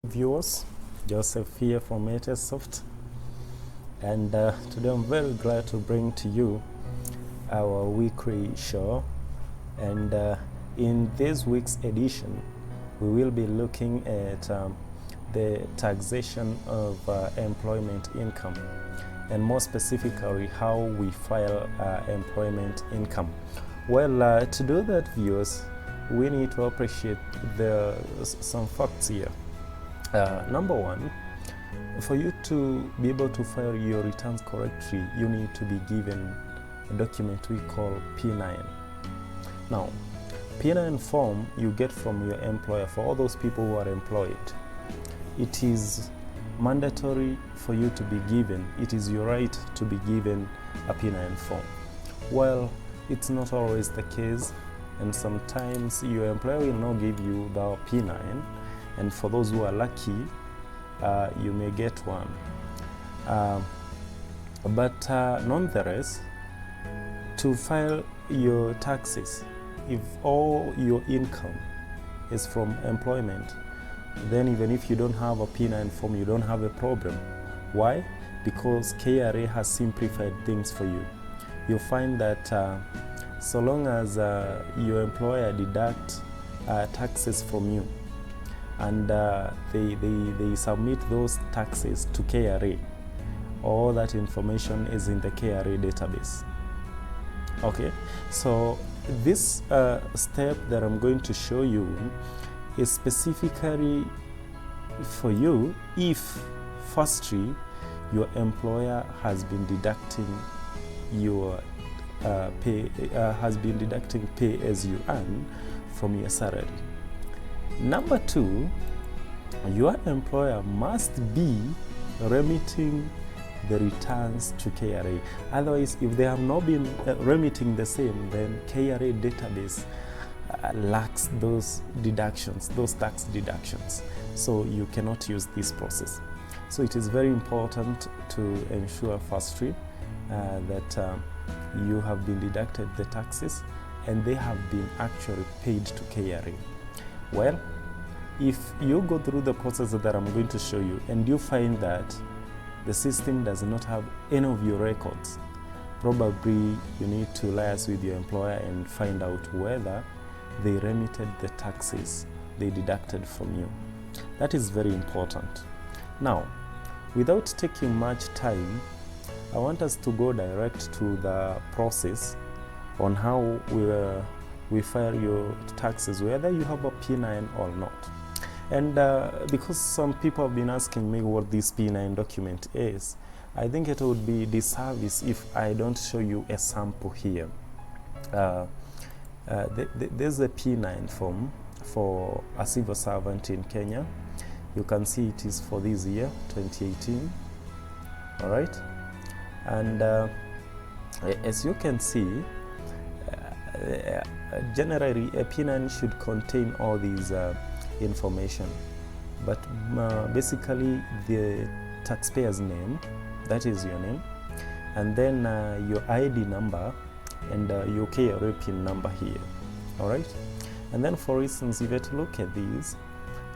Viewers, Joseph here from Itax, and today I'm very glad to bring to you our weekly show, and in this week's edition we will be looking at the taxation of employment income, and more specifically how we file employment income. Well, to do that, viewers, we need to appreciate some facts here. Number one, for you to be able to file your returns correctly, you need to be given a document we call P9. Now, P9 form you get from your employer. For all those people who are employed, it is mandatory for you to be given. It is your right to be given a P9 form. Well, it's not always the case, and sometimes your employer will not give you the P9, and for those who are lucky, you may get one. But nonetheless, to file your taxes, if all your income is from employment, then even if you don't have a P9 form, you don't have a problem. Why? Because KRA has simplified things for you. You'll find that so long as your employer deducts taxes from you, and they submit those taxes to KRA, all that information is in the KRA database. Okay, so this step that I'm going to show you is specifically for you if, firstly, your employer has been deducting your pay as you earn from your salary. Number two, your employer must be remitting the returns to KRA. Otherwise, if they have not been remitting the same, then KRA database lacks those deductions, those tax deductions. So you cannot use this process. So it is very important to ensure, firstly, that you have been deducted the taxes and they have been actually paid to KRA. Well, if you go through the process that I'm going to show you and you find that the system does not have any of your records, probably you need to liaise with your employer and find out whether they remitted the taxes they deducted from you. That is very important. Now, without taking much time, I want us to go direct to the process on how we file your taxes, whether you have a P9 or not. And because some people have been asking me what this P9 document is, I think it would be disservice if I don't show you a sample here. There's a P9 form for a civil servant in Kenya. You can see it is for this year, 2018. All right? And as you can see, generally a P9 should contain all these information, but basically the taxpayer's name, that is your name, and then your ID number and your KRA PIN number here. All right, and then for instance, if you were to look at these,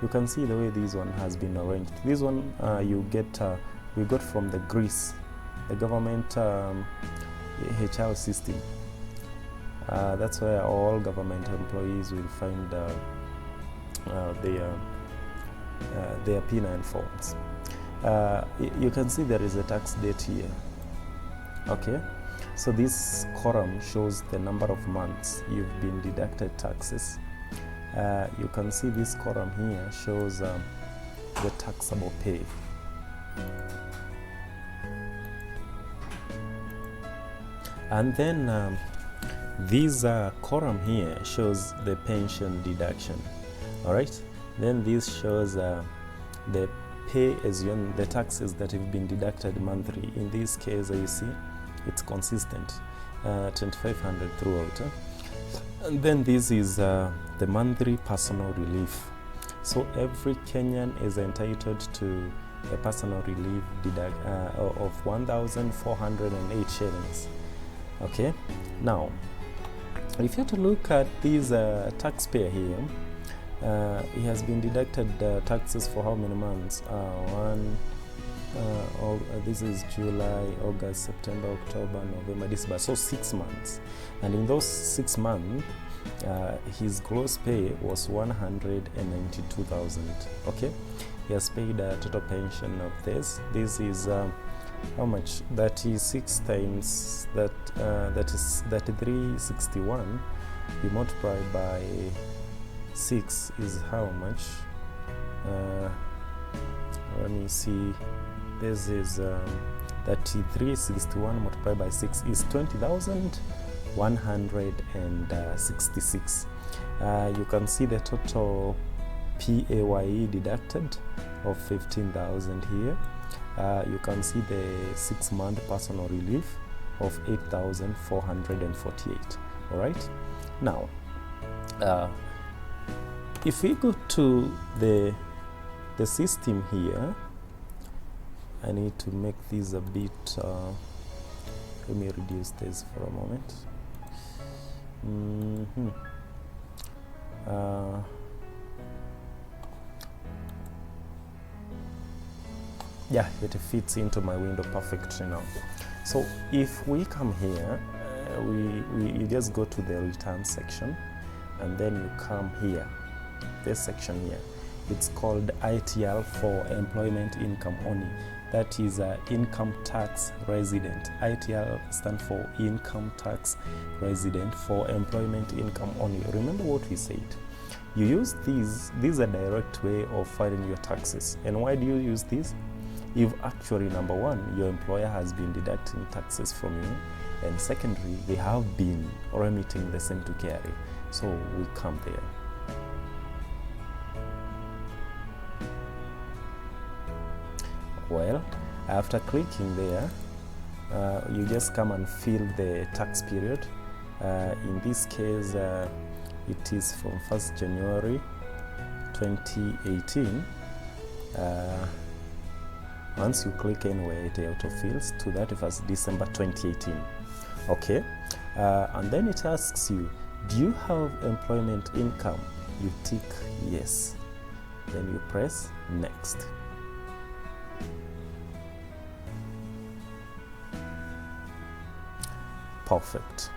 you can see the way this one has been arranged. This one we got from the Greece, the government HR system. That's where all government employees will find their P9 forms. You can see there is a tax date here. Okay, so this column shows the number of months you've been deducted taxes. You can see this column here shows the taxable pay. And then this column here shows the pension deduction. All right, then this shows the pay as you earn, the taxes that have been deducted monthly. In this case, you see it's consistent, 2,500 throughout. And then this is the monthly personal relief. So every Kenyan is entitled to a personal relief of 1,408 shillings. Okay, now if you have to look at this taxpayer here, he has been deducted taxes for how many months? This is July, August, September, October, November, December, so 6 months. And in those 6 months, his gross pay was 192,000. Okay, he has paid a total pension of this. This is how much? 36 times that. That is 361. You multiply by 6 is how much? Let me see. This is 361 multiplied by 6 is 20,166. You can see the total PAYE deducted of 15,000 here. You can see the 6-month personal relief of 8,448. All right. Now, if we go to the system here, I need to make this a bit. Let me reduce this for a moment. Yeah, it fits into my window perfectly now. So if we come here, you just go to the return section, and then you come here, this section here. It's called ITL for employment income only. That is income tax resident. ITL stands for income tax resident for employment income only. Remember what we said. You use these is a direct way of filing your taxes. And why do you use this? If actually, number one, your employer has been deducting taxes from you, and secondly, they have been remitting the same to KRA. So we come there. Well, after clicking there, you just come and fill the tax period. In this case, it is from 1st January 2018. Once you click anywhere, it autofills to 31st December 2018. Okay, and then it asks you, do you have employment income? You tick yes. Then you press next. Perfect.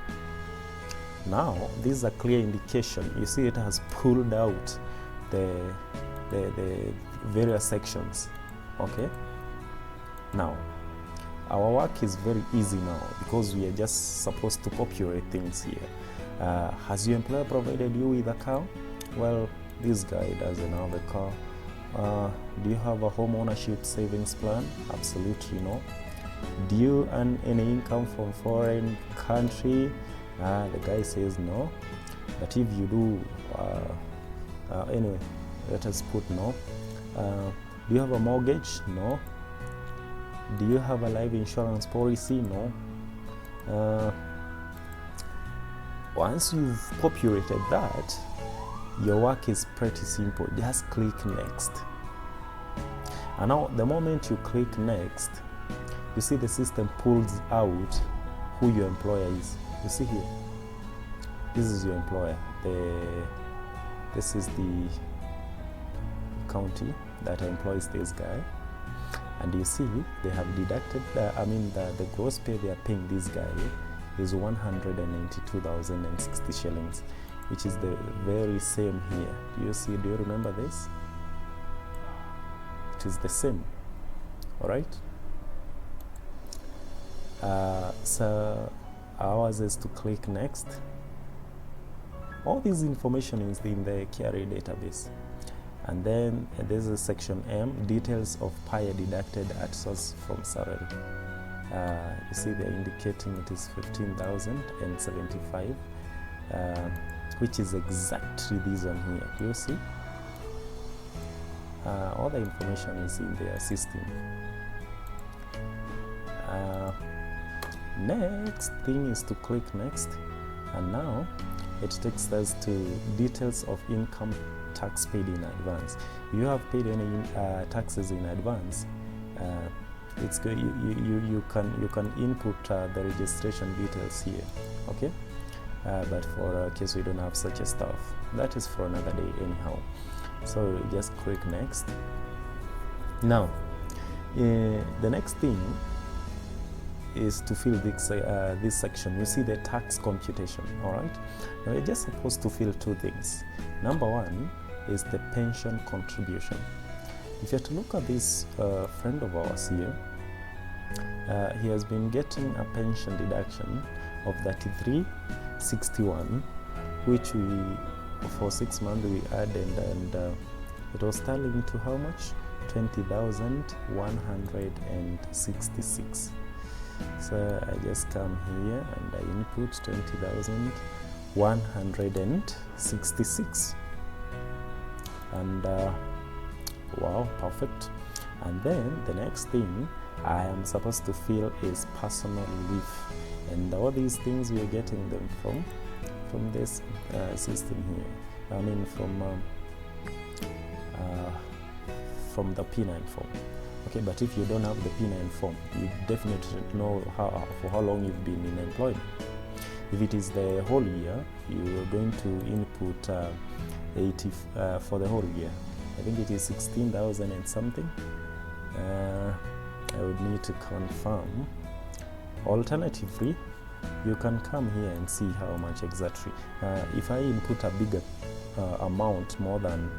Now, this is a clear indication. You see, it has pulled out the various sections. Okay. Now, our work is very easy now because we are just supposed to populate things here. Has your employer provided you with a car? Well, this guy doesn't have a car. Do you have a home ownership savings plan? Absolutely no. Do you earn any income from foreign country? The guy says no. But if you do, anyway, let us put no. Do you have a mortgage? No. Do you have a life insurance policy? No. Once you've populated that, your work is pretty simple. Just click next. And now, the moment you click next, you see the system pulls out who your employer is. You see here, this is your employer. This is the county that employs this guy. And you see, they have deducted, the gross pay they are paying this guy is 192,060 shillings, which is the very same here. Do you see, do you remember this? It is the same, all right? So ours is to click next. All this information is in the KRA database. And then there's a section M, details of PAYE deducted at source from salary. You see they're indicating it is 15,075, which is exactly this one here. Do you see? All the information is in their system. Next thing is to click next, and now it takes us to details of income tax paid in advance. If you have paid any taxes in advance, it's good. You can input the registration details here. Okay, but for a case we don't have such a stuff, that is for another day anyhow. So just click next. Now the next thing is to fill this section. You see the tax computation. All right, now you're just supposed to fill two things. Number one is the pension contribution. If you have to look at this friend of ours here, he has been getting a pension deduction of 33.61, which we for 6 months we added, and it was tallying to how much? 20,166. So I just come here and I input 20,166, and wow, perfect. And then the next thing I am supposed to fill is personal leave, and all these things we are getting them from this system here. I mean from the P9 form. Okay, but if you don't have the P9 form, you definitely know for how long you've been in employment. If it is the whole year, you are going to input 80 for the whole year. I think it is 16,000 and something. I would need to confirm. Alternatively, you can come here and see how much exactly. If I input a bigger amount, more than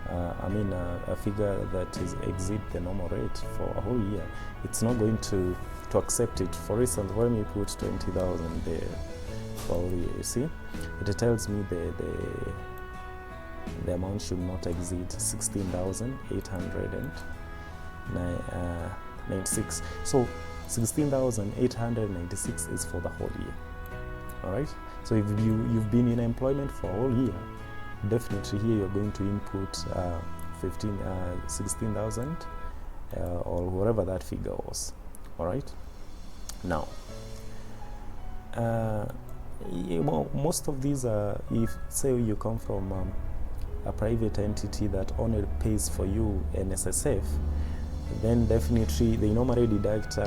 a figure that is exceed the normal rate for a whole year, it's not going to accept it. For instance, when we put 20,000 there for a whole year, you see, it tells me the amount should not exceed 16,896. So 16,896 is for the whole year. All right. So if you've been in employment for a whole year, definitely here you're going to input 16,000 or whatever that figure was. All right. Now, most of these are, if say you come from a private entity that only pays for you NSSF, then definitely they normally deduct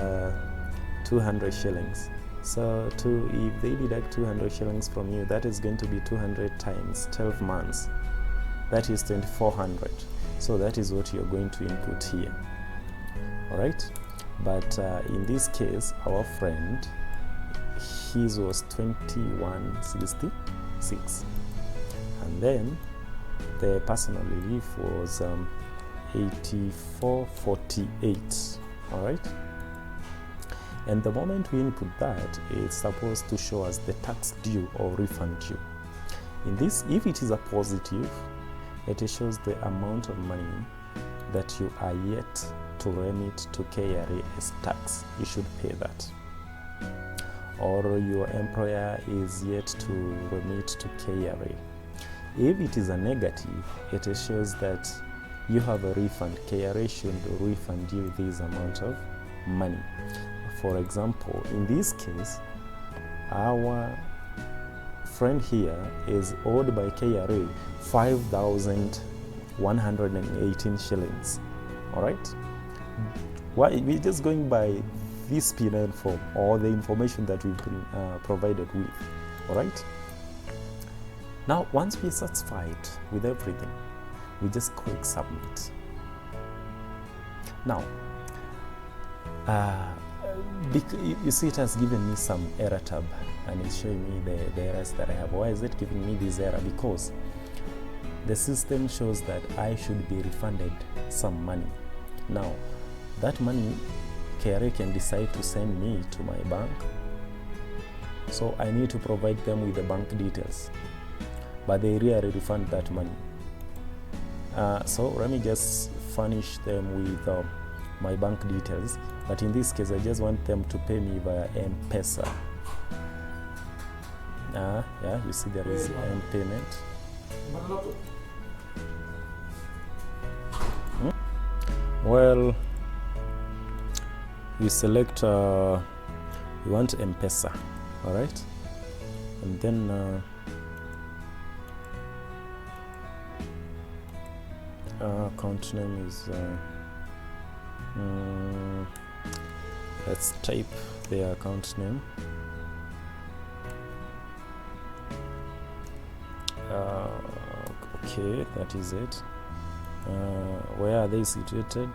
200 shillings. So if they deduct 200 shillings from you, that is going to be 200 times 12 months. That is 2,400. So that is what you're going to input here. All right. But in this case, our friend, his was 2166, and then the personal relief was 8448. All right. And the moment we input that, it's supposed to show us the tax due or refund due. In this, if it is a positive, it shows the amount of money that you are yet to remit to KRA as tax. You should pay that. Or your employer is yet to remit to KRA. If it is a negative, it shows that you have a refund. KRA should refund you this amount of money. For example, in this case, our friend here is owed by KRA 5,118 shillings. All right. Why? We're just going by this P9 form or the information that we've been provided with. All right. Now, once we're satisfied with everything, we just click submit. Now, you see it has given me some error tab and it's showing me the errors that I have. Why is it giving me this error? Because the system shows that I should be refunded some money. Now, that money KRA can decide to send me to my bank, so I need to provide them with the bank details, but they rarely refund that money. So let me just furnish them with my bank details, but in this case I just want them to pay me via M-Pesa. Yeah, you see there is M-Payment. Well, you select you want M-Pesa, all right, and then account name is let's type the account name. Okay, that is it. Where are they situated?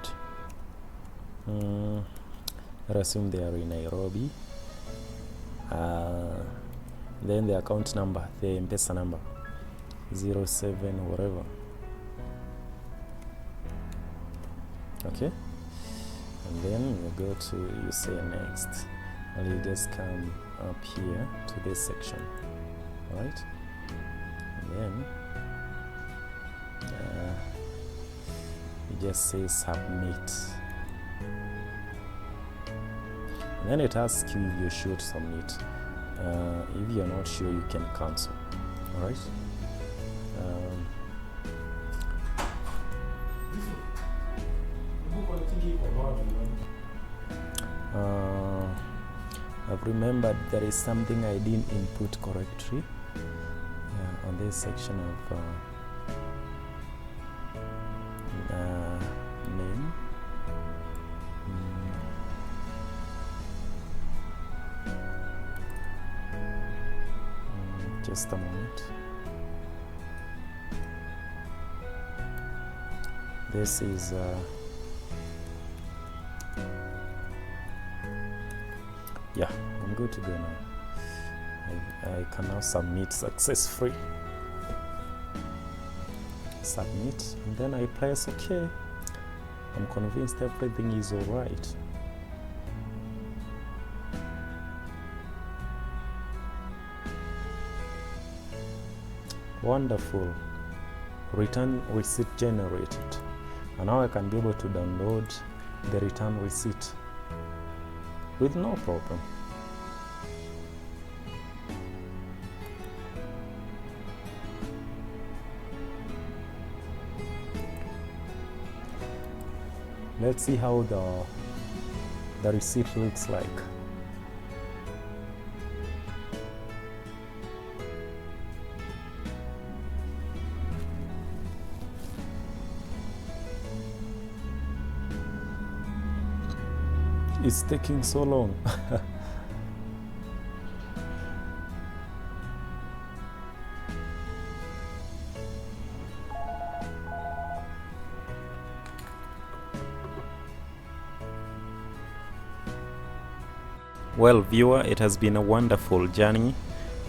Let's assume they are in Nairobi. Then the account number, the M-Pesa number, 07 whatever. Okay, and then you go to, you say next, and you just come up here to this section, right? And then you just say submit, and then it asks you if you're sure to submit. If you're not sure, you can cancel. All right. I've remembered there is something I didn't input correctly on this section of name. Just a moment. This is yeah, I'm good to go now. I can now submit successfully. Submit, and then I press OK. I'm convinced everything is alright. Wonderful. Return receipt generated. And now I can be able to download the return receipt with no problem. Let's see how the receipt looks like. It's taking so long. Well, viewer, it has been a wonderful journey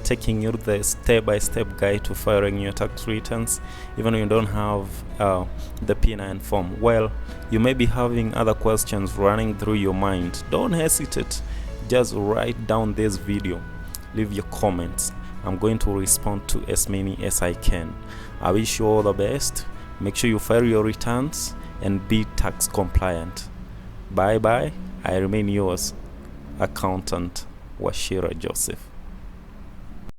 taking you the step-by-step guide to filing your tax returns, even when you don't have the P9 form. Well, you may be having other questions running through your mind. Don't hesitate. Just write down this video. Leave your comments. I'm going to respond to as many as I can. I wish you all the best. Make sure you file your returns and be tax compliant. Bye bye. I remain yours, Accountant Washira Joseph.